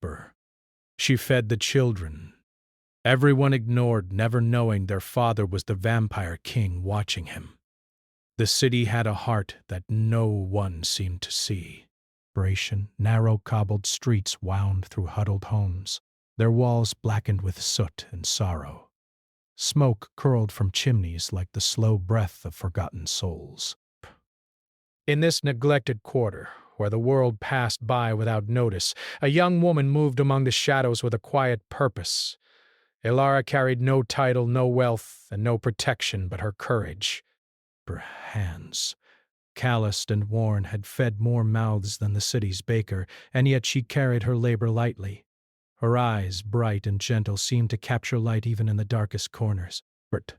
Brr. She fed the children. Everyone ignored, never knowing their father was the vampire king watching him. The city had a heart that no one seemed to see. Narrow cobbled streets wound through huddled homes, their walls blackened with soot and sorrow. Smoke curled from chimneys like the slow breath of forgotten souls. In this neglected quarter, where the world passed by without notice, a young woman moved among the shadows with a quiet purpose. Elara carried no title, no wealth, and no protection but her courage. Her hands, calloused and worn, had fed more mouths than the city's baker, and yet she carried her labor lightly. Her eyes, bright and gentle, seemed to capture light even in the darkest corners. But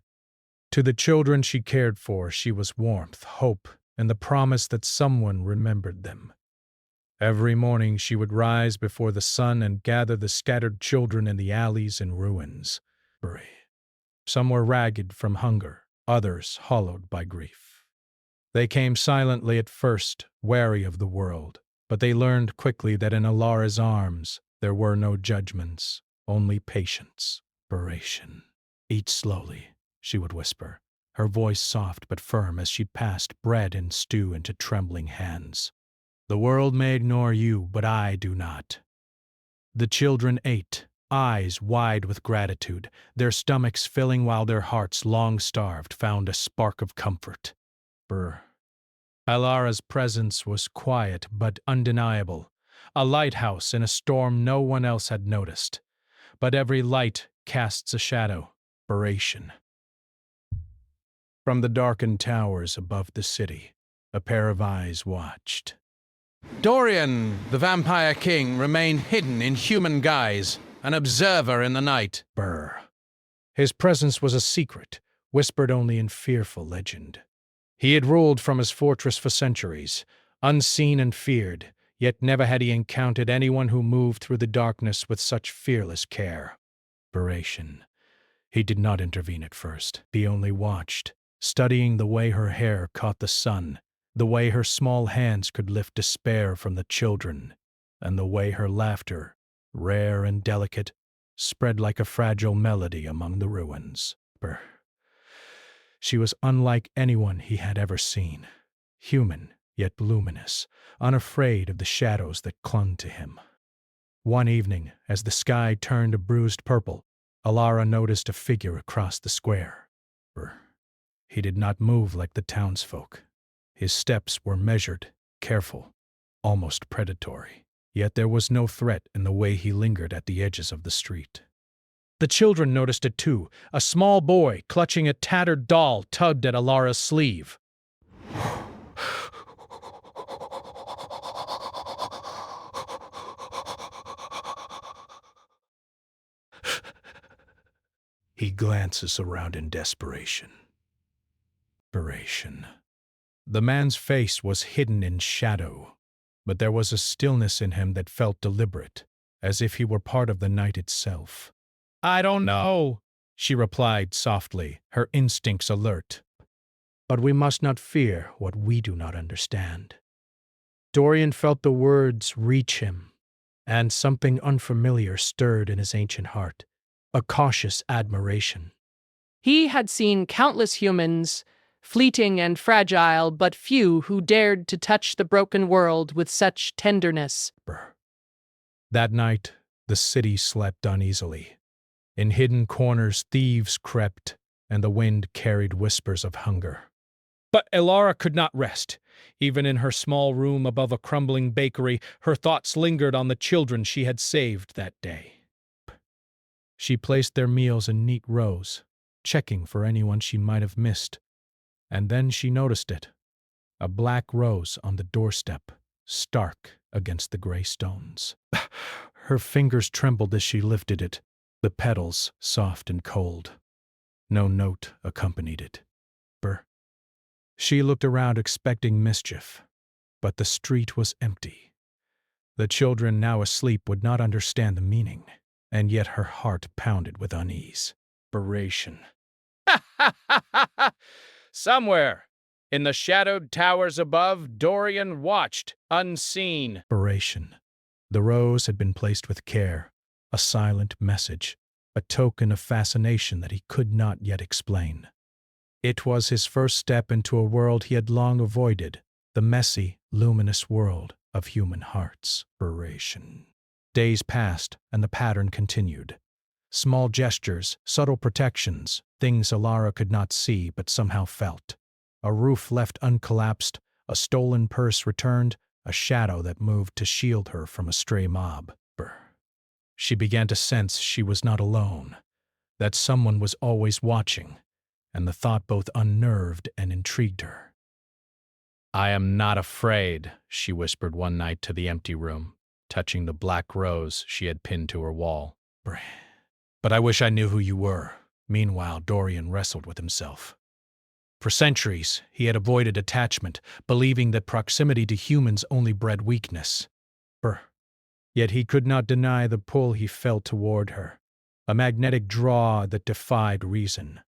to the children she cared for, she was warmth, hope, and the promise that someone remembered them. Every morning she would rise before the sun and gather the scattered children in the alleys and ruins. Some were ragged from hunger, others hollowed by grief. They came silently at first, wary of the world, but they learned quickly that in Alara's arms there were no judgments, only patience. Eat slowly, she would whisper, her voice soft but firm as she passed bread and stew into trembling hands. The world may ignore you, but I do not. The children ate, eyes wide with gratitude, their stomachs filling while their hearts, long starved, found a spark of comfort. Alara's presence was quiet but undeniable, a lighthouse in a storm no one else had noticed. But every light casts a shadow. From the darkened towers above the city, a pair of eyes watched. Dorian, the vampire king, remained hidden in human guise, an observer in the night. His presence was a secret, whispered only in fearful legend. He had ruled from his fortress for centuries, unseen and feared, yet never had he encountered anyone who moved through the darkness with such fearless care. He did not intervene at first. He only watched, studying the way her hair caught the sun, the way her small hands could lift despair from the children, and the way her laughter, rare and delicate, spread like a fragile melody among the ruins. She was unlike anyone he had ever seen, human yet luminous, unafraid of the shadows that clung to him. One evening, as the sky turned a bruised purple, Alara noticed a figure across the square. He did not move like the townsfolk. His steps were measured, careful, almost predatory. Yet there was no threat in the way he lingered at the edges of the street. The children noticed it too. A small boy, clutching a tattered doll, tugged at Alara's sleeve. He glances around in desperation. The man's face was hidden in shadow, but there was a stillness in him that felt deliberate, as if he were part of the night itself. "I don't know," she replied softly, her instincts alert. "But we must not fear what we do not understand." Dorian felt the words reach him, and something unfamiliar stirred in his ancient heart, a cautious admiration. He had seen countless humans, fleeting and fragile, but few who dared to touch the broken world with such tenderness. That night, the city slept uneasily. In hidden corners, thieves crept, and the wind carried whispers of hunger. But Elara could not rest. Even in her small room above a crumbling bakery, her thoughts lingered on the children she had saved that day. She placed their meals in neat rows, checking for anyone she might have missed. And then she noticed it, a black rose on the doorstep, stark against the gray stones. Her fingers trembled as she lifted it, the petals soft and cold. No note accompanied it. She looked around expecting mischief, but the street was empty. The children, now asleep, would not understand the meaning, and yet her heart pounded with unease. Somewhere, in the shadowed towers above, Dorian watched, unseen. The rose had been placed with care, a silent message, a token of fascination that he could not yet explain. It was his first step into a world he had long avoided, the messy, luminous world of human hearts. Days passed, and the pattern continued. Small gestures, subtle protections, things Alara could not see but somehow felt. A roof left uncollapsed, a stolen purse returned, a shadow that moved to shield her from a stray mob. She began to sense she was not alone, that someone was always watching, and the thought both unnerved and intrigued her. "I am not afraid," she whispered one night to the empty room, touching the black rose she had pinned to her wall. "But I wish I knew who you were." Meanwhile, Dorian wrestled with himself. For centuries, he had avoided attachment, believing that proximity to humans only bred weakness. Yet he could not deny the pull he felt toward her, a magnetic draw that defied reason.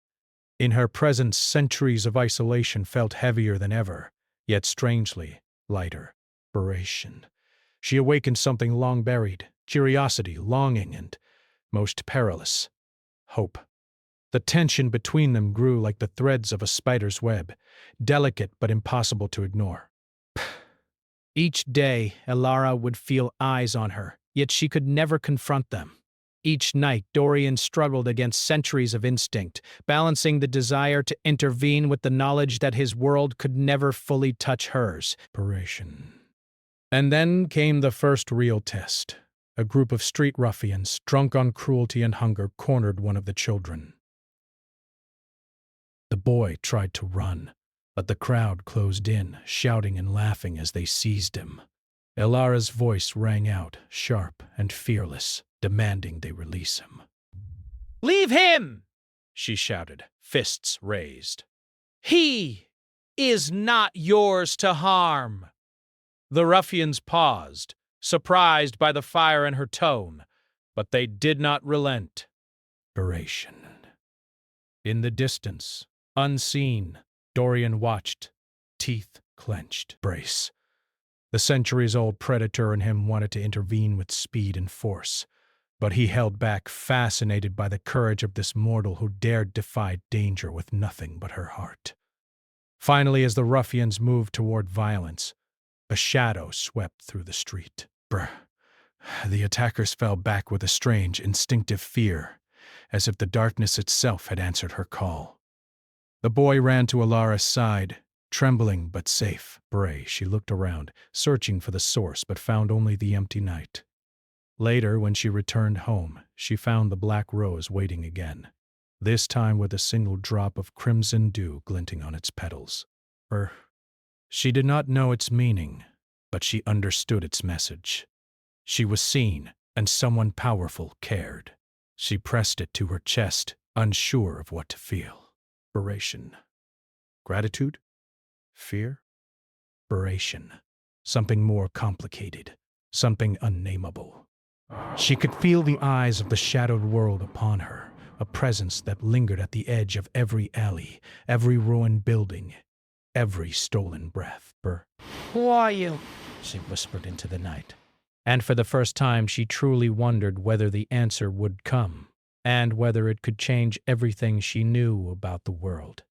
In her presence, centuries of isolation felt heavier than ever, yet strangely lighter. She awakened something long buried, curiosity, longing, and, most perilous, hope. The tension between them grew like the threads of a spider's web, delicate but impossible to ignore. Each day, Alara would feel eyes on her, yet she could never confront them. Each night, Dorian struggled against centuries of instinct, balancing the desire to intervene with the knowledge that his world could never fully touch hers. And then came the first real test. A group of street ruffians, drunk on cruelty and hunger, cornered one of the children. The boy tried to run, but the crowd closed in, shouting and laughing as they seized him. Elara's voice rang out, sharp and fearless, demanding they release him. "Leave him!" she shouted, fists raised. "He is not yours to harm." The ruffians paused, surprised by the fire in her tone, but they did not relent. In the distance, unseen, Dorian watched, teeth clenched. Brace. The centuries-old predator in him wanted to intervene with speed and force, but he held back, fascinated by the courage of this mortal who dared defy danger with nothing but her heart. Finally, as the ruffians moved toward violence, a shadow swept through the street. The attackers fell back with a strange, instinctive fear, as if the darkness itself had answered her call. The boy ran to Alara's side, trembling but safe. She looked around, searching for the source, but found only the empty night. Later, when she returned home, she found the black rose waiting again, this time with a single drop of crimson dew glinting on its petals. She did not know its meaning, but she understood its message. She was seen, and someone powerful cared. She pressed it to her chest, unsure of what to feel. Gratitude? Fear? Something more complicated, something unnameable. She could feel the eyes of the shadowed world upon her, a presence that lingered at the edge of every alley, every ruined building, every stolen breath. "Who are you?" she whispered into the night. And for the first time she truly wondered whether the answer would come, and whether it could change everything she knew about the world.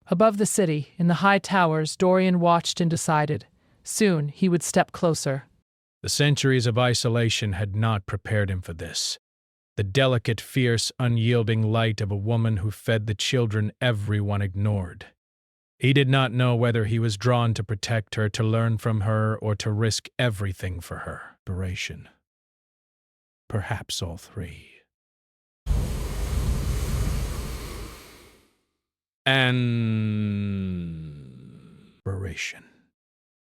Above the city, in the high towers, Dorian watched and decided. Soon he would step closer. The centuries of isolation had not prepared him for this. The delicate, fierce, unyielding light of a woman who fed the children everyone ignored. He did not know whether he was drawn to protect her, to learn from her, or to risk everything for her. Perhaps all three.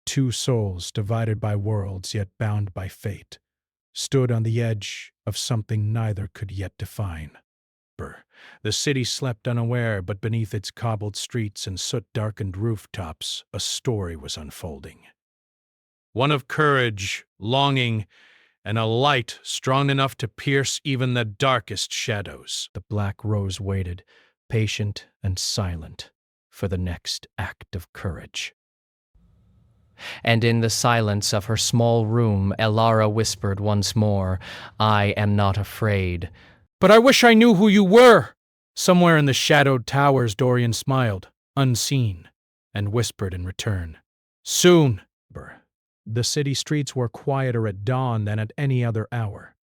Two souls divided by worlds yet bound by fate, stood on the edge of something neither could yet define. The city slept unaware, but beneath its cobbled streets and soot-darkened rooftops, a story was unfolding. One of courage, longing, and a light strong enough to pierce even the darkest shadows. The black rose waited, patient and silent, for the next act of courage. And in the silence of her small room, Elara whispered once more, "I am not afraid." But I wish I knew who you were! Somewhere in the shadowed towers, Dorian smiled, unseen, and whispered in return, "Soon." The city streets were quieter at dawn than at any other hour.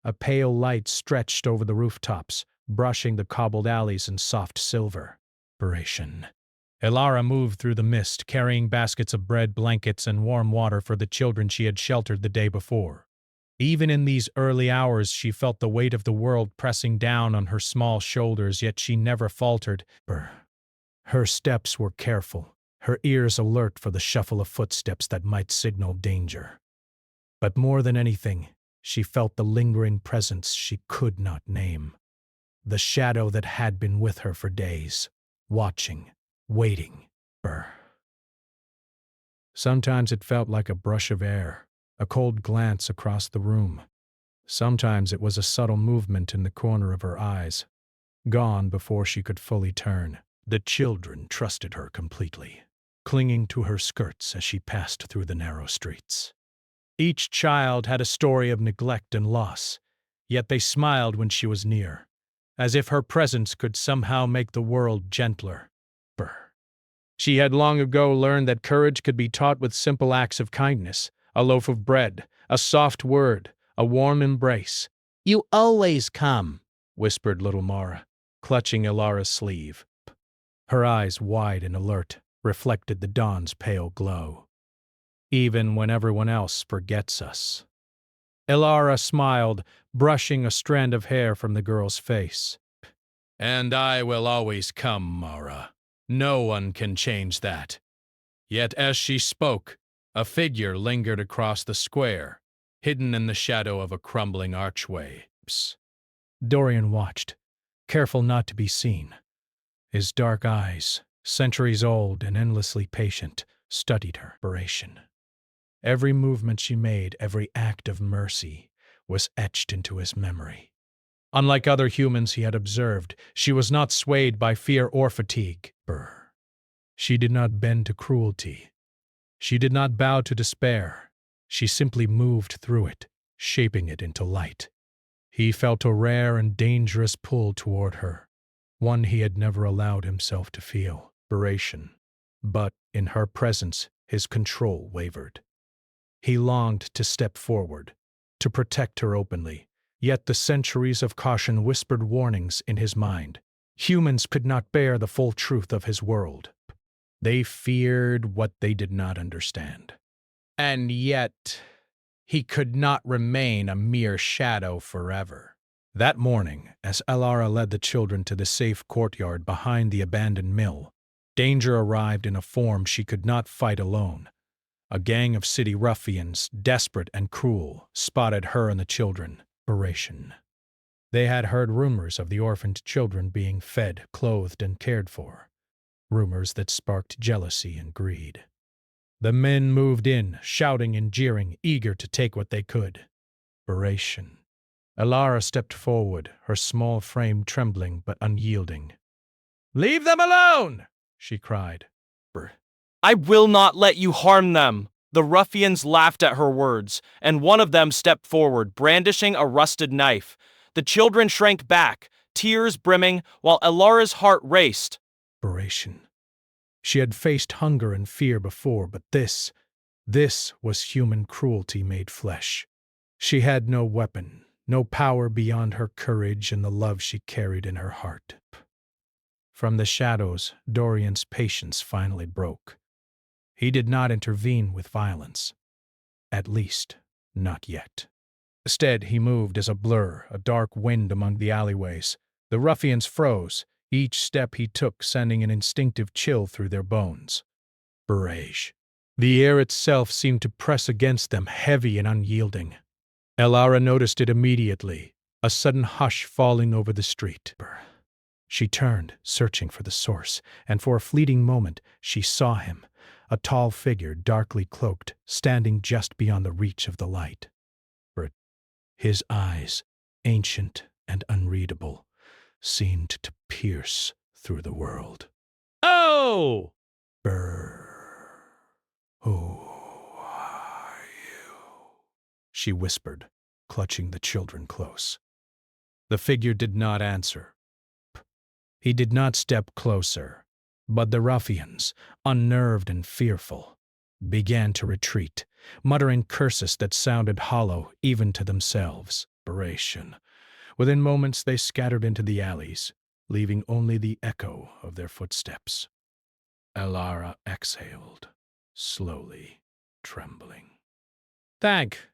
A pale light stretched over the rooftops, brushing the cobbled alleys in soft silver. Elara moved through the mist, carrying baskets of bread, blankets, and warm water for the children she had sheltered the day before. Even in these early hours, she felt the weight of the world pressing down on her small shoulders, yet she never faltered. Her steps were careful, her ears alert for the shuffle of footsteps that might signal danger. But more than anything, she felt the lingering presence she could not name. The shadow that had been with her for days, watching, waiting. Sometimes it felt like a brush of air, a cold glance across the room. Sometimes it was a subtle movement in the corner of her eyes, gone before she could fully turn. The children trusted her completely, clinging to her skirts as she passed through the narrow streets. Each child had a story of neglect and loss, yet they smiled when she was near, as if her presence could somehow make the world gentler. She had long ago learned that courage could be taught with simple acts of kindness, a loaf of bread, a soft word, a warm embrace. "You always come," whispered little Mara, clutching Elara's sleeve. Her eyes, wide and alert, reflected the dawn's pale glow. "Even when everyone else forgets us." Elara smiled, brushing a strand of hair from the girl's face. "And I will always come, Mara. No one can change that." Yet as she spoke, a figure lingered across the square, hidden in the shadow of a crumbling archway. Dorian watched, careful not to be seen. His dark eyes, centuries old and endlessly patient, studied her. Every movement she made, every act of mercy, was etched into his memory. Unlike other humans he had observed, she was not swayed by fear or fatigue. She did not bend to cruelty. She did not bow to despair. She simply moved through it, shaping it into light. He felt a rare and dangerous pull toward her, one he had never allowed himself to feel. But in her presence, his control wavered. He longed to step forward, to protect her openly, yet the centuries of caution whispered warnings in his mind. Humans could not bear the full truth of his world. They feared what they did not understand. And yet, he could not remain a mere shadow forever. That morning, as Elara led the children to the safe courtyard behind the abandoned mill, danger arrived in a form she could not fight alone. A gang of city ruffians, desperate and cruel, spotted her and the children. They had heard rumors of the orphaned children being fed, clothed, and cared for. Rumors that sparked jealousy and greed. The men moved in, shouting and jeering, eager to take what they could. Elara stepped forward, her small frame trembling but unyielding. "Leave them alone!" she cried. "I will not let you harm them." The ruffians laughed at her words, and one of them stepped forward, brandishing a rusted knife. The children shrank back, tears brimming, while Elara's heart raced. She had faced hunger and fear before, but this was human cruelty made flesh. She had no weapon, no power beyond her courage and the love she carried in her heart. From the shadows, Dorian's patience finally broke. He did not intervene with violence. At least, not yet. Instead, he moved as a blur, a dark wind among the alleyways. The ruffians froze, each step he took sending an instinctive chill through their bones. The air itself seemed to press against them, heavy and unyielding. Elara noticed it immediately, a sudden hush falling over the street. She turned, searching for the source, and for a fleeting moment she saw him, a tall figure, darkly cloaked, standing just beyond the reach of the light. His eyes, ancient and unreadable, seemed to pierce through the world. Oh! Who are you? She whispered, clutching the children close. The figure did not answer. He did not step closer, but the ruffians, unnerved and fearful, began to retreat, muttering curses that sounded hollow even to themselves. Desperation. Within moments they scattered into the alleys, leaving only the echo of their footsteps. Elara exhaled, slowly, trembling. Thank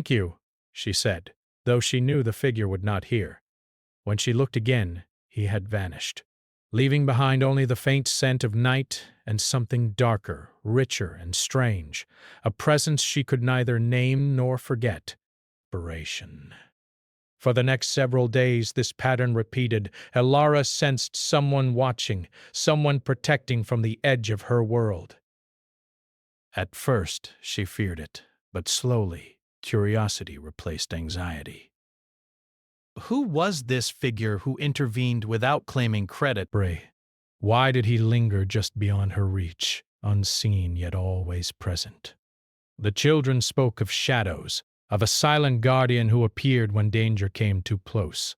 you, she said, though she knew the figure would not hear. When she looked again, he had vanished, leaving behind only the faint scent of night and something darker, richer, and strange, a presence she could neither name nor forget. Desperation. For the next several days this pattern repeated. Elara sensed someone watching, someone protecting from the edge of her world. At first she feared it, but slowly curiosity replaced anxiety. Who was this figure who intervened without claiming credit? Why did he linger just beyond her reach, unseen yet always present? The children spoke of shadows, of a silent guardian who appeared when danger came too close.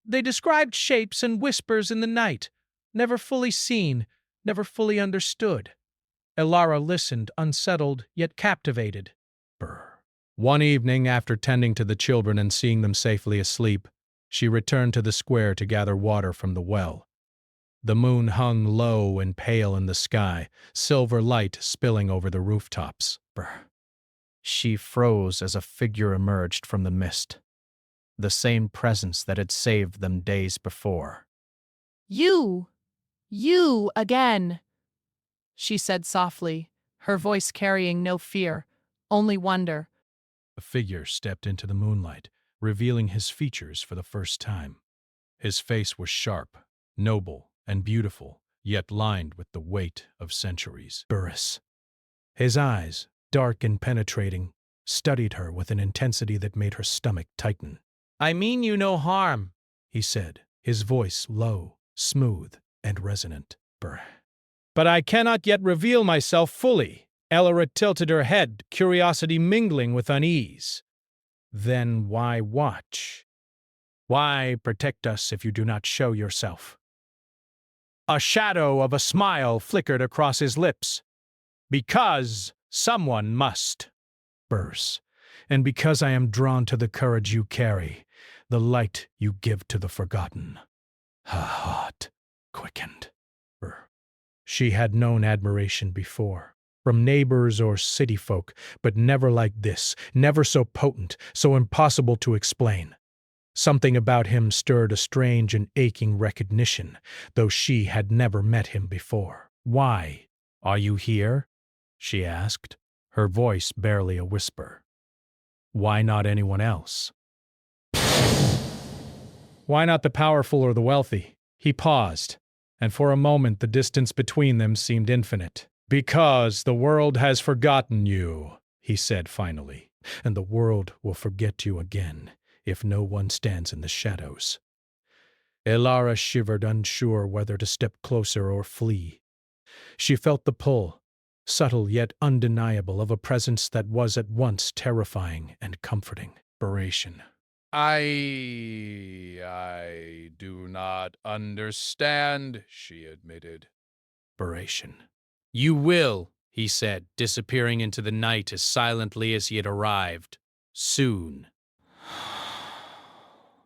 They described shapes and whispers in the night, never fully seen, never fully understood. Elara listened, unsettled yet captivated. One evening, after tending to the children and seeing them safely asleep, she returned to the square to gather water from the well. The moon hung low and pale in the sky, silver light spilling over the rooftops. She froze as a figure emerged from the mist, the same presence that had saved them days before. You again, she said softly, her voice carrying no fear, only wonder. A figure stepped into the moonlight, revealing his features for the first time. His face was sharp, noble, and beautiful, yet lined with the weight of centuries. Burris. His eyes, dark and penetrating, studied her with an intensity that made her stomach tighten. "I mean you no harm," he said, his voice low, smooth, and resonant. "But I cannot yet reveal myself fully." Elara tilted her head, curiosity mingling with unease. "Then why watch? Why protect us if you do not show yourself?" A shadow of a smile flickered across his lips. "Because someone must." "And because I am drawn to the courage you carry, the light you give to the forgotten." Her heart quickened. She had known admiration before, from neighbors or city folk, but never like this, never so potent, so impossible to explain. Something about him stirred a strange and aching recognition, though she had never met him before. "Why are you here?" she asked, her voice barely a whisper. "Why not anyone else?" "Why not the powerful or the wealthy?" He paused, and for a moment the distance between them seemed infinite. "Because the world has forgotten you," he said finally, "and the world will forget you again if no one stands in the shadows." Elara shivered, unsure whether to step closer or flee. She felt the pull, subtle yet undeniable, of a presence that was at once terrifying and comforting. Desperation. I do not understand," she admitted. Desperation. "You will," he said, disappearing into the night as silently as he had arrived. "Soon."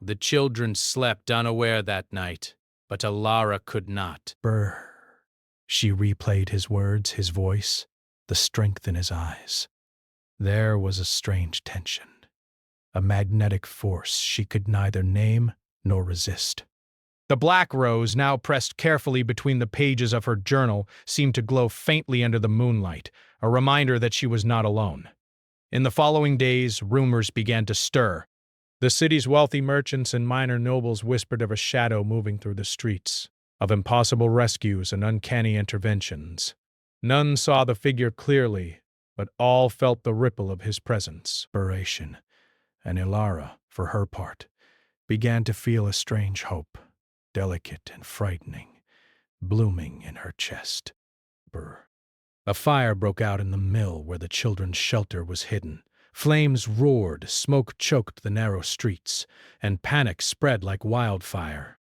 The children slept unaware that night, but Elara could not. She replayed his words, his voice, the strength in his eyes. There was a strange tension, a magnetic force she could neither name nor resist. The black rose, now pressed carefully between the pages of her journal, seemed to glow faintly under the moonlight, a reminder that she was not alone. In the following days, rumors began to stir. The city's wealthy merchants and minor nobles whispered of a shadow moving through the streets, of impossible rescues and uncanny interventions. None saw the figure clearly, but all felt the ripple of his presence. Desperation. And Elara, for her part, began to feel a strange hope, delicate and frightening, blooming in her chest. A fire broke out in the mill where the children's shelter was hidden. Flames roared, smoke choked the narrow streets, and panic spread like wildfire.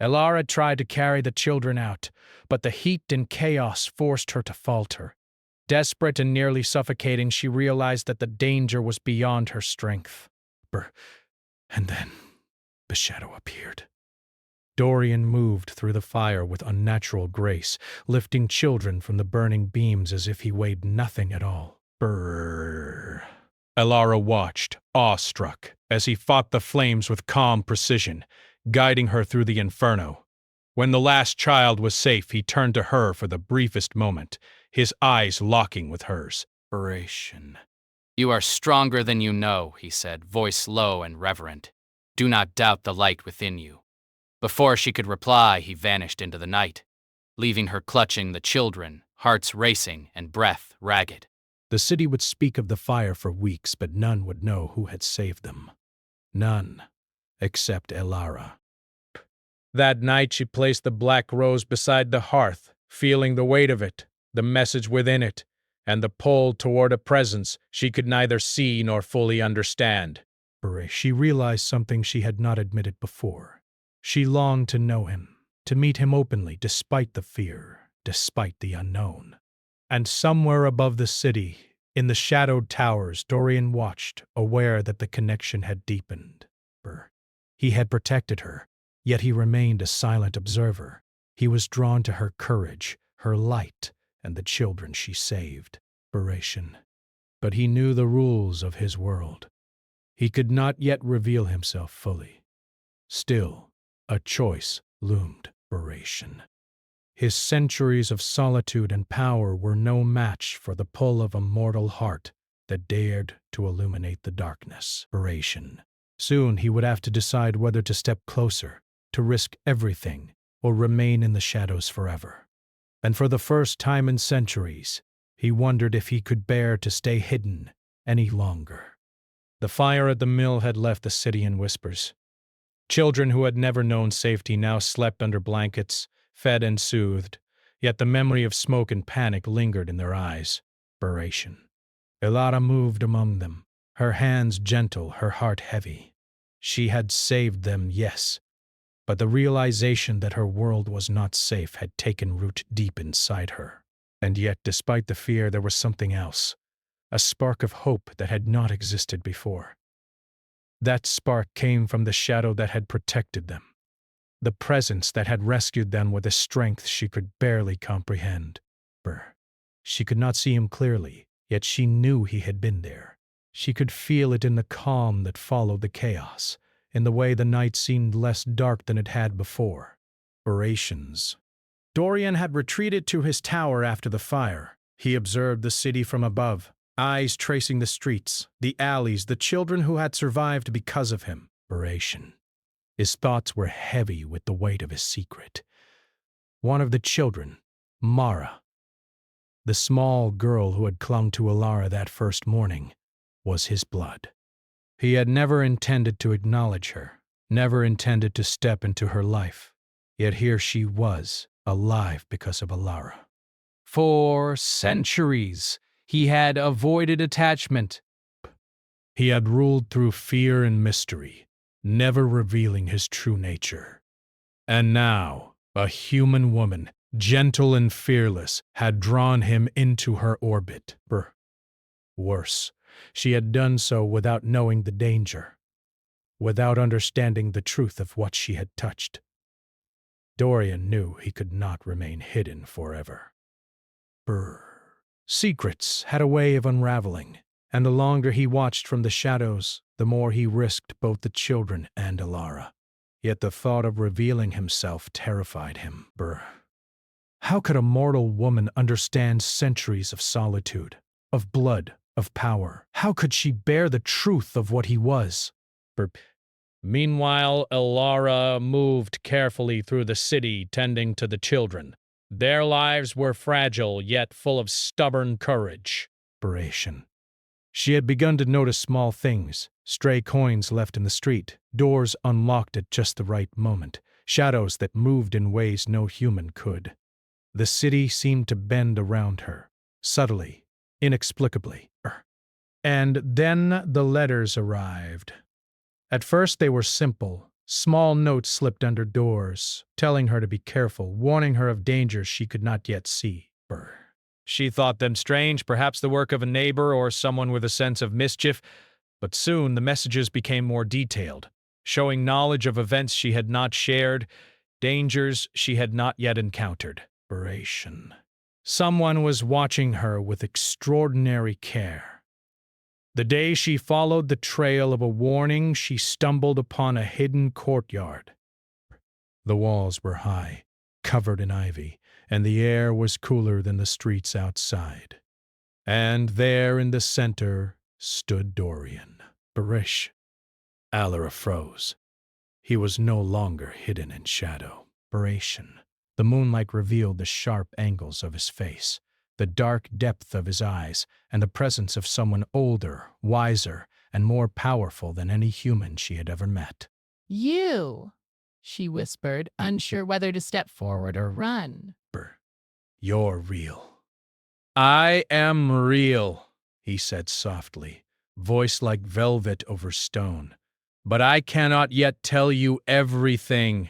Elara tried to carry the children out, but the heat and chaos forced her to falter. Desperate and nearly suffocating, she realized that the danger was beyond her strength. And then the shadow appeared. Dorian moved through the fire with unnatural grace, lifting children from the burning beams as if he weighed nothing at all. Elara watched, awestruck, as he fought the flames with calm precision, guiding her through the inferno. When the last child was safe, he turned to her for the briefest moment, his eyes locking with hers. You are stronger than you know, he said, voice low and reverent. Do not doubt the light within you. Before she could reply, he vanished into the night, leaving her clutching the children, hearts racing and breath ragged. The city would speak of the fire for weeks, but none would know who had saved them. None, except Elara. That night she placed the black rose beside the hearth, feeling the weight of it, the message within it, and the pull toward a presence she could neither see nor fully understand. She realized something she had not admitted before. She longed to know him, to meet him openly, despite the fear, despite the unknown. And somewhere above the city, in the shadowed towers, Dorian watched, aware that the connection had deepened. He had protected her, yet he remained a silent observer. He was drawn to her courage, her light, and the children she saved. But he knew the rules of his world. He could not yet reveal himself fully. Still, a choice loomed. His centuries of solitude and power were no match for the pull of a mortal heart that dared to illuminate the darkness. Soon he would have to decide whether to step closer, to risk everything, or remain in the shadows forever. And for the first time in centuries, he wondered if he could bear to stay hidden any longer. The fire at the mill had left the city in whispers. Children who had never known safety now slept under blankets, fed and soothed, yet the memory of smoke and panic lingered in their eyes. Elara moved among them, her hands gentle, her heart heavy. She had saved them, yes, but the realization that her world was not safe had taken root deep inside her. And yet, despite the fear, there was something else, a spark of hope that had not existed before. That spark came from the shadow that had protected them, the presence that had rescued them with a strength she could barely comprehend. She could not see him clearly, yet she knew he had been there. She could feel it in the calm that followed the chaos, in the way the night seemed less dark than it had before. Dorian had retreated to his tower after the fire. He observed the city from above, eyes tracing the streets, the alleys, the children who had survived because of him. His thoughts were heavy with the weight of his secret. One of the children, Mara, the small girl who had clung to Elara that first morning, was his blood. He had never intended to acknowledge her, never intended to step into her life, yet here she was, alive because of Elara. For centuries, he had avoided attachment. He had ruled through fear and mystery, never revealing his true nature. And now, a human woman, gentle and fearless, had drawn him into her orbit. Worse, she had done so without knowing the danger, without understanding the truth of what she had touched. Dorian knew he could not remain hidden forever. Secrets had a way of unraveling, and the longer he watched from the shadows, the more he risked both the children and Elara. Yet the thought of revealing himself terrified him. How could a mortal woman understand centuries of solitude, of blood, of power? How could she bear the truth of what he was? Meanwhile, Elara moved carefully through the city, tending to the children. Their lives were fragile, yet full of stubborn courage. She had begun to notice small things, stray coins left in the street, doors unlocked at just the right moment, shadows that moved in ways no human could. The city seemed to bend around her, subtly, inexplicably. And then the letters arrived. At first they were simple, small notes slipped under doors, telling her to be careful, warning her of dangers she could not yet see. She thought them strange, perhaps the work of a neighbor or someone with a sense of mischief, but soon the messages became more detailed, showing knowledge of events she had not shared, dangers she had not yet encountered. Someone was watching her with extraordinary care. The day she followed the trail of a warning, she stumbled upon a hidden courtyard. The walls were high, covered in ivy, and the air was cooler than the streets outside. And there in the center stood Dorian. Alara froze. He was no longer hidden in shadow. The moonlight revealed the sharp angles of his face, the dark depth of his eyes, and the presence of someone older, wiser, and more powerful than any human she had ever met. You, she whispered, unsure whether to step forward or run. You're real. I am real, he said softly, voice like velvet over stone. But I cannot yet tell you everything.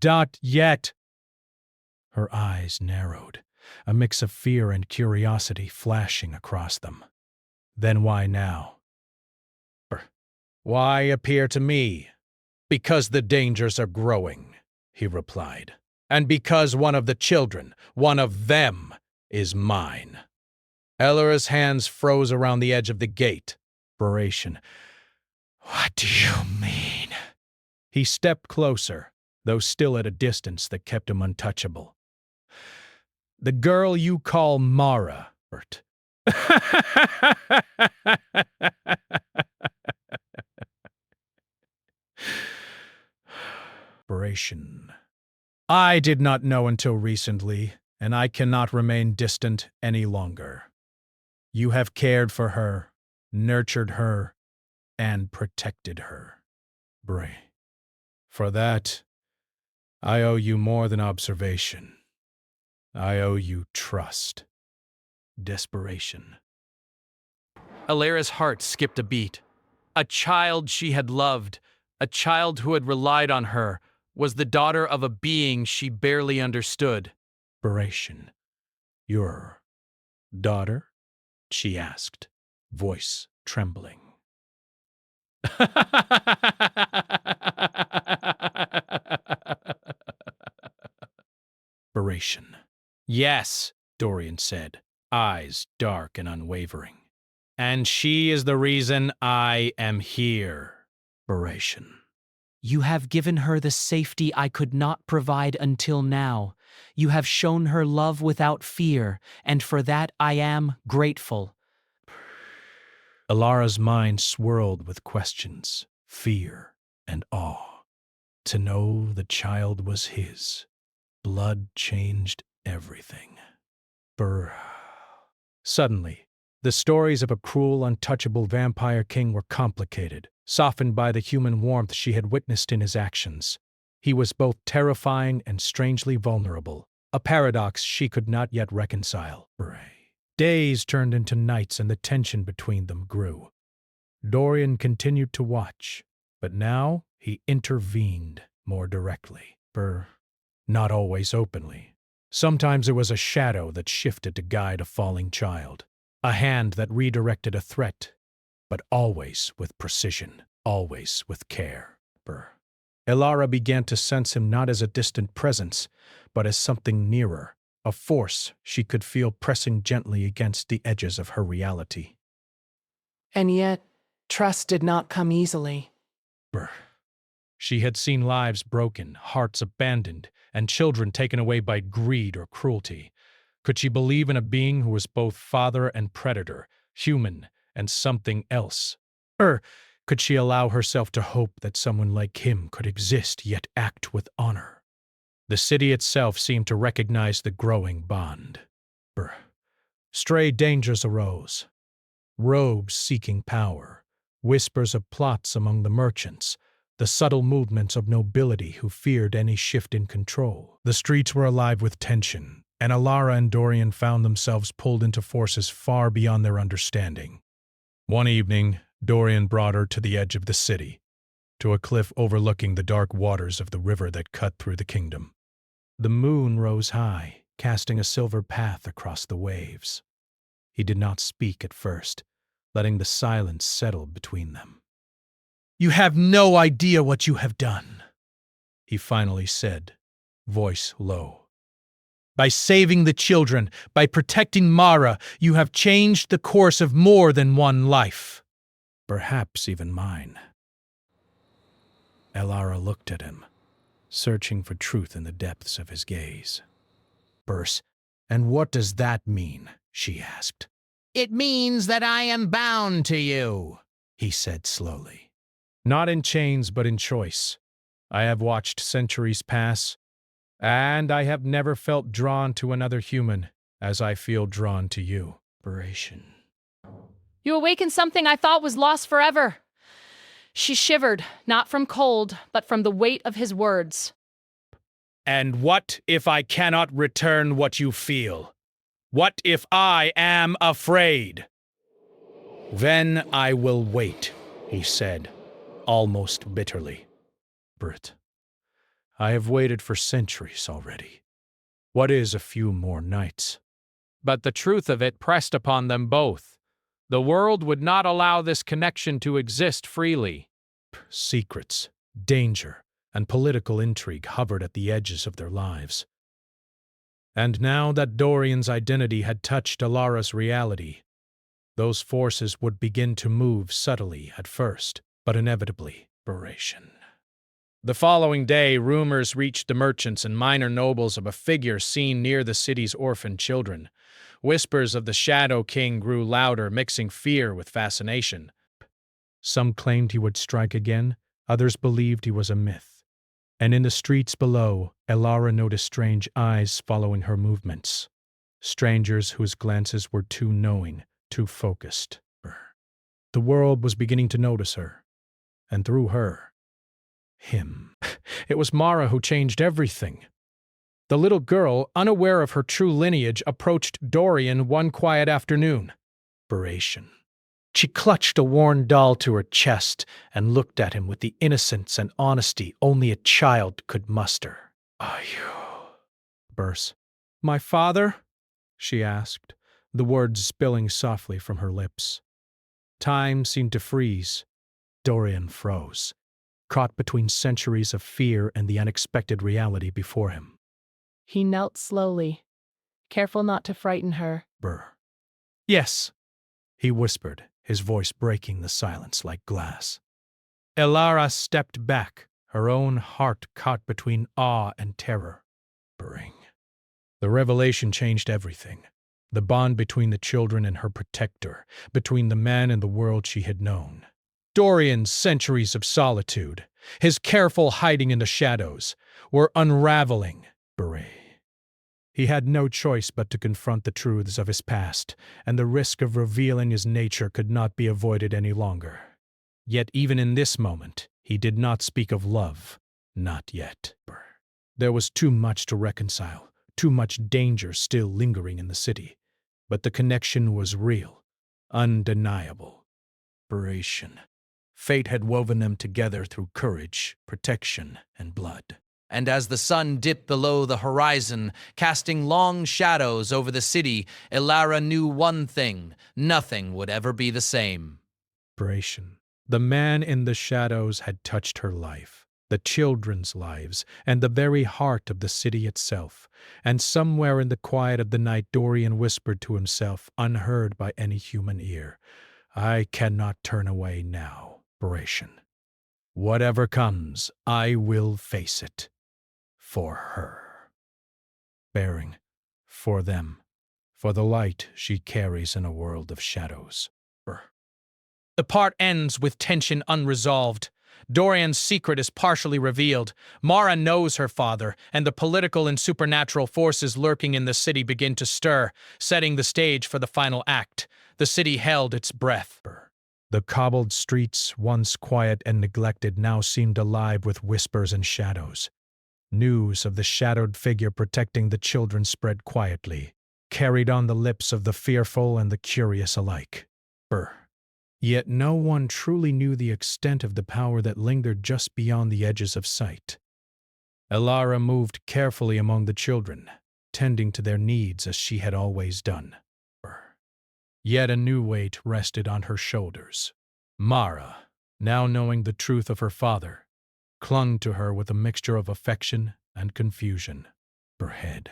Not yet. Her eyes narrowed, a mix of fear and curiosity flashing across them. Then why now? Why appear to me? Because the dangers are growing, he replied. And because one of the children, one of them, is mine. Elara's hands froze around the edge of the gate. What do you mean? He stepped closer, though still at a distance that kept him untouchable. The girl you call Mara, I did not know until recently, and I cannot remain distant any longer. You have cared for her, nurtured her, and protected her. For that, I owe you more than observation. I owe you trust. Desperation. Alara's heart skipped a beat. A child she had loved, a child who had relied on her, was the daughter of a being she barely understood. Your daughter? She asked, voice trembling. Yes, Dorian said, eyes dark and unwavering. And she is the reason I am here. You have given her the safety I could not provide until now. You have shown her love without fear, and for that I am grateful. Alara's mind swirled with questions, fear, and awe. To know the child was his. Blood changed everything. Suddenly, the stories of a cruel, untouchable vampire king were complicated, softened by the human warmth she had witnessed in his actions. He was both terrifying and strangely vulnerable, a paradox she could not yet reconcile. Days turned into nights and the tension between them grew. Dorian continued to watch, but now he intervened more directly. Not always openly. Sometimes it was a shadow that shifted to guide a falling child, a hand that redirected a threat, but always with precision, always with care. Elara began to sense him not as a distant presence, but as something nearer, a force she could feel pressing gently against the edges of her reality. And yet, trust did not come easily. She had seen lives broken, hearts abandoned, and children taken away by greed or cruelty. Could she believe in a being who was both father and predator, human and something else? Could she allow herself to hope that someone like him could exist yet act with honor? The city itself seemed to recognize the growing bond. Stray dangers arose. Rogues seeking power, whispers of plots among the merchants, the subtle movements of nobility who feared any shift in control. The streets were alive with tension, and Alara and Dorian found themselves pulled into forces far beyond their understanding. One evening, Dorian brought her to the edge of the city, to a cliff overlooking the dark waters of the river that cut through the kingdom. The moon rose high, casting a silver path across the waves. He did not speak at first, letting the silence settle between them. "You have no idea what you have done," he finally said, voice low. "By saving the children, by protecting Mara, you have changed the course of more than one life. Perhaps even mine." Elara looked at him, searching for truth in the depths of his gaze. "Burse, and what does that mean?" she asked. "It means that I am bound to you," he said slowly. "Not in chains, but in choice. I have watched centuries pass, and I have never felt drawn to another human as I feel drawn to you." Inspiration. "You awakened something I thought was lost forever." She shivered, not from cold, but from the weight of his words. "And what if I cannot return what you feel? What if I am afraid?" "Then I will wait," he said, almost bitterly. "Bert, I have waited for centuries already. What is a few more nights?" But the truth of it pressed upon them both. The world would not allow this connection to exist freely. Secrets, danger, and political intrigue hovered at the edges of their lives. And now that Dorian's identity had touched Alara's reality, those forces would begin to move subtly at first, but inevitably. The following day, rumors reached the merchants and minor nobles of a figure seen near the city's orphaned children. Whispers of the Shadow King grew louder, mixing fear with fascination. Some claimed he would strike again, others believed he was a myth. And in the streets below, Elara noticed strange eyes following her movements. Strangers whose glances were too knowing, too focused. The world was beginning to notice her, and through her, him. It was Mara who changed everything. The little girl, unaware of her true lineage, approached Dorian one quiet afternoon. She clutched a worn doll to her chest and looked at him with the innocence and honesty only a child could muster. "Are you?" "Burse, my father?" she asked, the words spilling softly from her lips. Time seemed to freeze. Dorian froze, caught between centuries of fear and the unexpected reality before him. He knelt slowly, careful not to frighten her. "Yes," he whispered, his voice breaking the silence like glass. Elara stepped back, her own heart caught between awe and terror. The revelation changed everything. The bond between the children and her protector, between the man and the world she had known. Dorian's centuries of solitude, his careful hiding in the shadows, were unraveling. He had no choice but to confront the truths of his past, and the risk of revealing his nature could not be avoided any longer. Yet even in this moment, he did not speak of love. Not yet. There was too much to reconcile, too much danger still lingering in the city. But the connection was real, undeniable. Fate had woven them together through courage, protection, and blood. And as the sun dipped below the horizon, casting long shadows over the city, Elara knew one thing: nothing would ever be the same. The man in the shadows had touched her life, the children's lives, and the very heart of the city itself. And somewhere in the quiet of the night, Dorian whispered to himself, unheard by any human ear, "I cannot turn away now. Whatever comes, I will face it. For her. Bearing. For them. For the light she carries in a world of shadows." The part ends with tension unresolved. Dorian's secret is partially revealed. Mara knows her father, and the political and supernatural forces lurking in the city begin to stir, setting the stage for the final act. The city held its breath. The cobbled streets, once quiet and neglected, now seemed alive with whispers and shadows. News of the shadowed figure protecting the children spread quietly, carried on the lips of the fearful and the curious alike. Yet no one truly knew the extent of the power that lingered just beyond the edges of sight. Elara moved carefully among the children, tending to their needs as she had always done. Yet a new weight rested on her shoulders. Mara, now knowing the truth of her father, clung to her with a mixture of affection and confusion. Her head.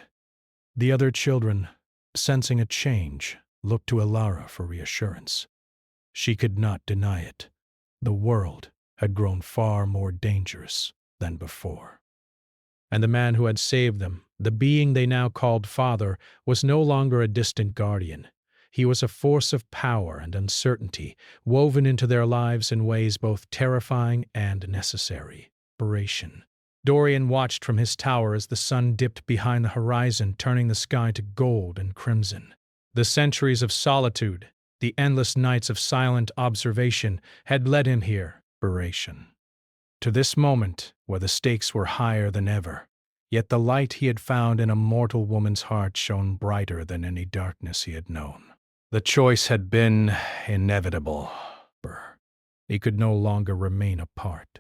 The other children, sensing a change, looked to Elara for reassurance. She could not deny it. The world had grown far more dangerous than before. And the man who had saved them, the being they now called father, was no longer a distant guardian. He was a force of power and uncertainty, woven into their lives in ways both terrifying and necessary. Dorian watched from his tower as the sun dipped behind the horizon, turning the sky to gold and crimson. The centuries of solitude, the endless nights of silent observation, had led him here. To this moment, where the stakes were higher than ever, yet the light he had found in a mortal woman's heart shone brighter than any darkness he had known. The choice had been inevitable. He could no longer remain apart.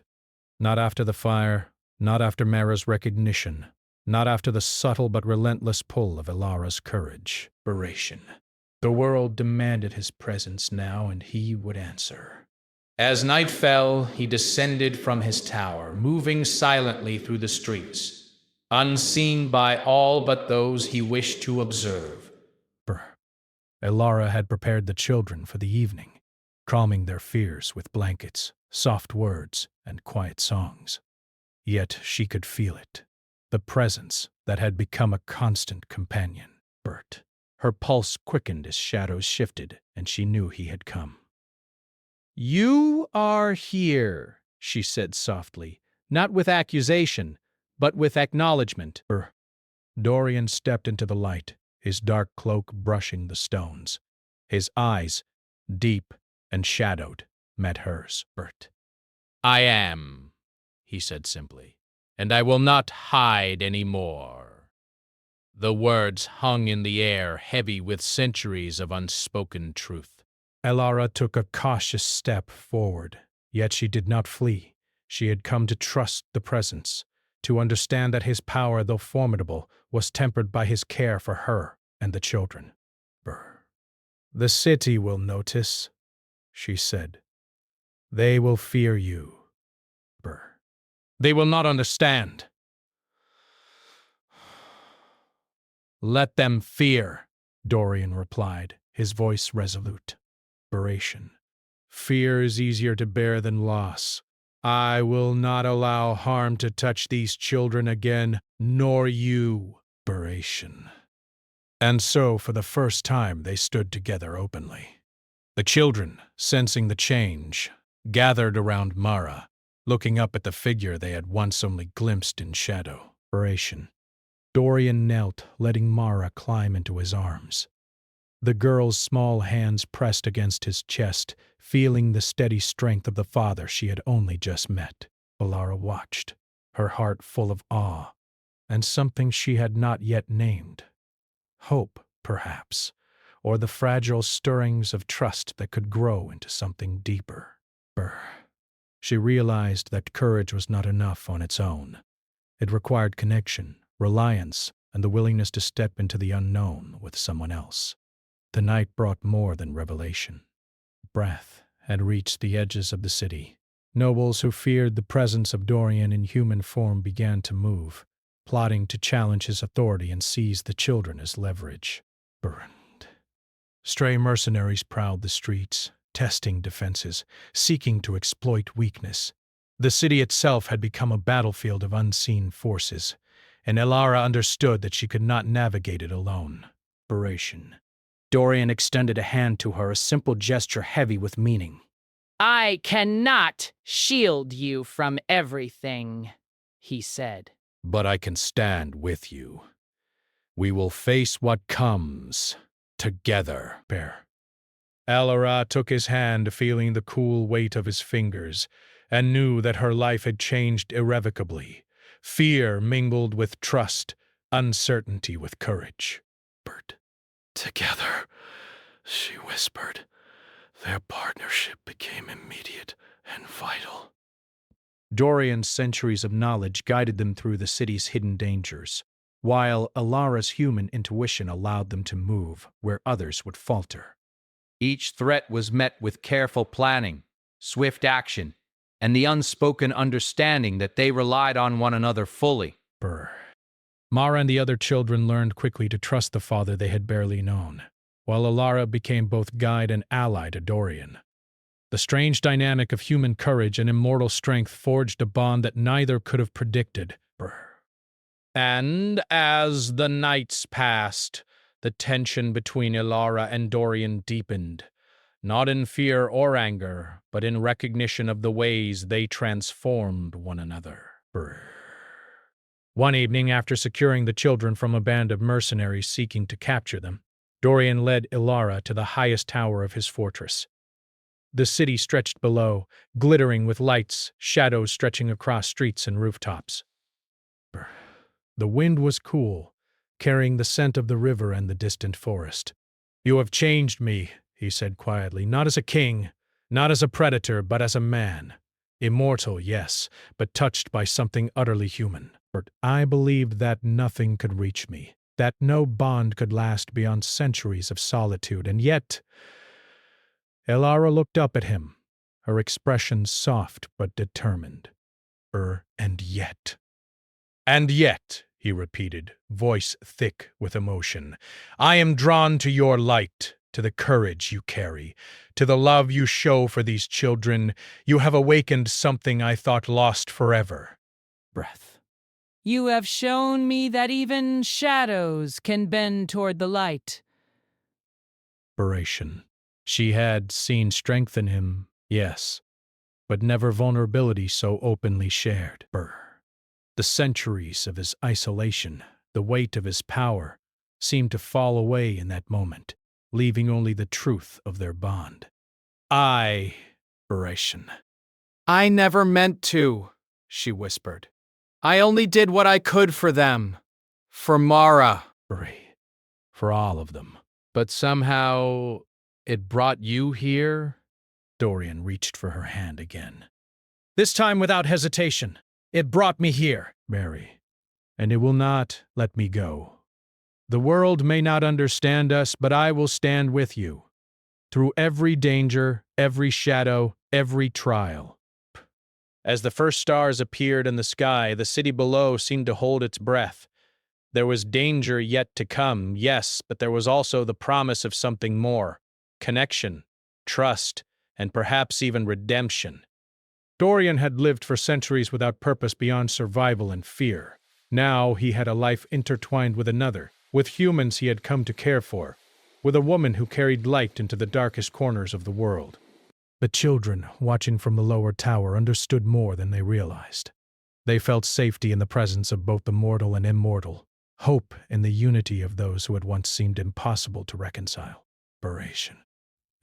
Not after the fire, not after Mara's recognition, not after the subtle but relentless pull of Elara's courage. The world demanded his presence now, and he would answer. As night fell, he descended from his tower, moving silently through the streets, unseen by all but those he wished to observe. Elara had prepared the children for the evening, calming their fears with blankets, soft words, and quiet songs. Yet she could feel it, the presence that had become a constant companion. Her pulse quickened as shadows shifted, and she knew he had come. "You are here," she said softly, not with accusation, but with acknowledgement. Dorian stepped into the light, his dark cloak brushing the stones. His eyes, deep and shadowed, met hers. "I am," he said simply, "and I will not hide any more." The words hung in the air, heavy with centuries of unspoken truth. Elara took a cautious step forward, yet she did not flee. She had come to trust the presence, to understand that his power, though formidable, was tempered by his care for her and the children. "The city will notice," she said. "They will fear you. They will not understand. Let them fear," Dorian replied, his voice resolute. "Fear is easier to bear than loss. I will not allow harm to touch these children again, nor you." And so, for the first time, they stood together openly. The children, sensing the change, gathered around Mara, looking up at the figure they had once only glimpsed in shadow. Dorian knelt, letting Mara climb into his arms. The girl's small hands pressed against his chest, feeling the steady strength of the father she had only just met. Elara watched, her heart full of awe, and something she had not yet named. Hope, perhaps, or the fragile stirrings of trust that could grow into something deeper. She realized that courage was not enough on its own. It required connection, reliance, and the willingness to step into the unknown with someone else. The night brought more than revelation. Breath had reached the edges of the city. Nobles who feared the presence of Dorian in human form began to move, plotting to challenge his authority and seize the children as leverage. Stray mercenaries prowled the streets, testing defenses, seeking to exploit weakness. The city itself had become a battlefield of unseen forces, and Elara understood that she could not navigate it alone. Dorian extended a hand to her, a simple gesture heavy with meaning. "I cannot shield you from everything," he said. "But I can stand with you. We will face what comes together." Elara took his hand, feeling the cool weight of his fingers, and knew that her life had changed irrevocably. Fear mingled with trust, uncertainty with courage. Together, she whispered. Their partnership became immediate and vital. Dorian's centuries of knowledge guided them through the city's hidden dangers, while Alara's human intuition allowed them to move where others would falter. Each threat was met with careful planning, swift action, and the unspoken understanding that they relied on one another fully. Mara and the other children learned quickly to trust the father they had barely known, while Alara became both guide and ally to Dorian. The strange dynamic of human courage and immortal strength forged a bond that neither could have predicted. And as the nights passed, the tension between Alara and Dorian deepened, not in fear or anger, but in recognition of the ways they transformed one another. One evening, after securing the children from a band of mercenaries seeking to capture them, Dorian led Alara to the highest tower of his fortress. The city stretched below, glittering with lights, shadows stretching across streets and rooftops. The wind was cool, carrying the scent of the river and the distant forest. "You have changed me," he said quietly, "not as a king, not as a predator, but as a man. Immortal, yes, but touched by something utterly human. I believed that nothing could reach me, that no bond could last beyond centuries of solitude, and yet—" Alara looked up at him, her expression soft but determined. And yet. "And yet," he repeated, voice thick with emotion, "I am drawn to your light, to the courage you carry, to the love you show for these children. You have awakened something I thought lost forever." You have shown me that even shadows can bend toward the light. She had seen strength in him, yes, but never vulnerability so openly shared. The centuries of his isolation, the weight of his power, seemed to fall away in that moment, leaving only the truth of their bond. I never meant to," she whispered. "I only did what I could for them. For Mara." For all of them. But somehow it brought you here? Dorian reached for her hand again. This time without hesitation. It brought me here, Mary, and it will not let me go. The world may not understand us, but I will stand with you. Through every danger, every shadow, every trial. As the first stars appeared in the sky, the city below seemed to hold its breath. There was danger yet to come, yes, but there was also the promise of something more. Connection, trust, and perhaps even redemption. Dorian had lived for centuries without purpose beyond survival and fear. Now he had a life intertwined with another, with humans he had come to care for, with a woman who carried light into the darkest corners of the world. The children, watching from the lower tower, understood more than they realized. They felt safety in the presence of both the mortal and immortal, hope in the unity of those who had once seemed impossible to reconcile.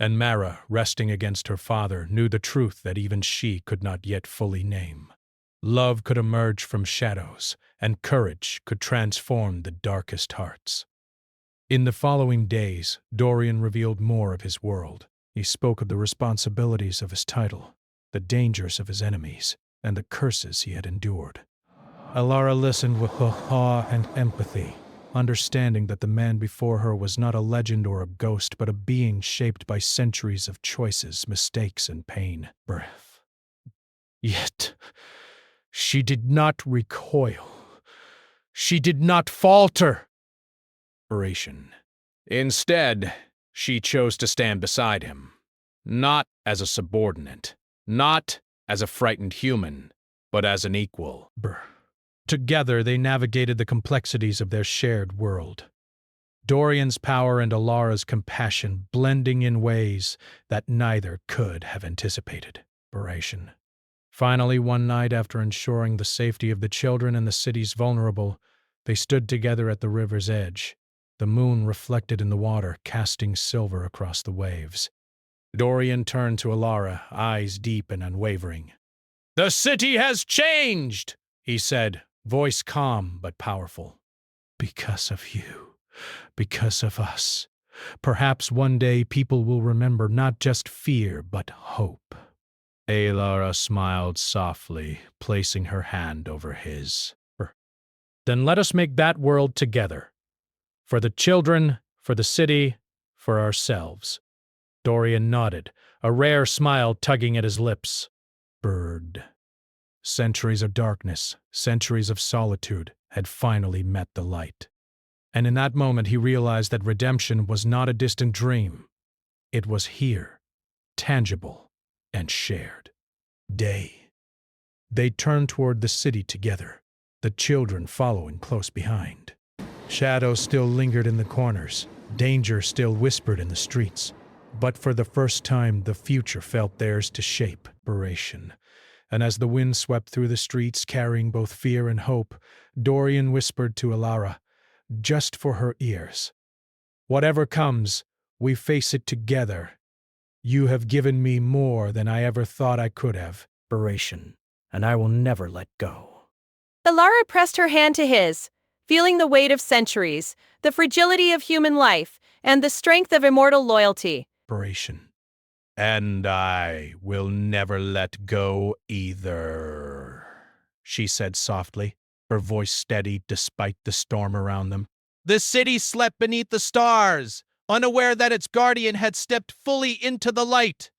And Mara, resting against her father, knew the truth that even she could not yet fully name. Love could emerge from shadows, and courage could transform the darkest hearts. In the following days, Dorian revealed more of his world. He spoke of the responsibilities of his title, the dangers of his enemies, and the curses he had endured. Alara listened with awe and empathy, understanding that the man before her was not a legend or a ghost, but a being shaped by centuries of choices, mistakes, and pain. Yet, she did not recoil. She did not falter. Instead, she chose to stand beside him, not as a subordinate, not as a frightened human, but as an equal. Together they navigated the complexities of their shared world. Dorian's power and Alara's compassion blending in ways that neither could have anticipated. Finally, one night, after ensuring the safety of the children and the city's vulnerable, they stood together at the river's edge, the moon reflected in the water, casting silver across the waves. Dorian turned to Alara, eyes deep and unwavering. "The city has changed," he said, Voice calm but powerful. Because of you. Because of us. Perhaps one day people will remember not just fear, but hope. Alara smiled softly, placing her hand over his. Then let us make that world together. For the children, for the city, for ourselves. Dorian nodded, a rare smile tugging at his lips. Bird. Centuries of darkness, centuries of solitude had finally met the light. And in that moment he realized that redemption was not a distant dream. It was here, tangible and shared. Day. They turned toward the city together, the children following close behind. Shadows still lingered in the corners, danger still whispered in the streets. But for the first time, the future felt theirs to shape. And as the wind swept through the streets, carrying both fear and hope, Dorian whispered to Alara, just for her ears, "Whatever comes, we face it together. You have given me more than I ever thought I could have. And I will never let go." Alara pressed her hand to his, feeling the weight of centuries, the fragility of human life, and the strength of immortal loyalty. And I will never let go either, she said softly, her voice steady despite the storm around them. The city slept beneath the stars, unaware that its guardian had stepped fully into the light.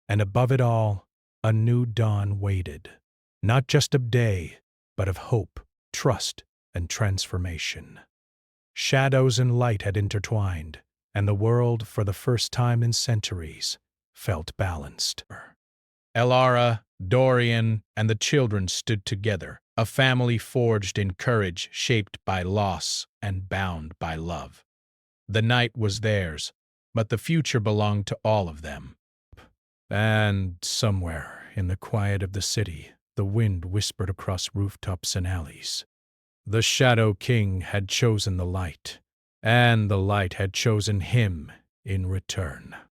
And above it all, a new dawn waited, not just of day, but of hope, trust, and transformation. Shadows and light had intertwined, and the world, for the first time in centuries, felt balanced. Alara, Dorian, and the children stood together, a family forged in courage, shaped by loss and bound by love. The night was theirs, but the future belonged to all of them. And somewhere in the quiet of the city, the wind whispered across rooftops and alleys. The Shadow King had chosen the light, and the light had chosen him in return.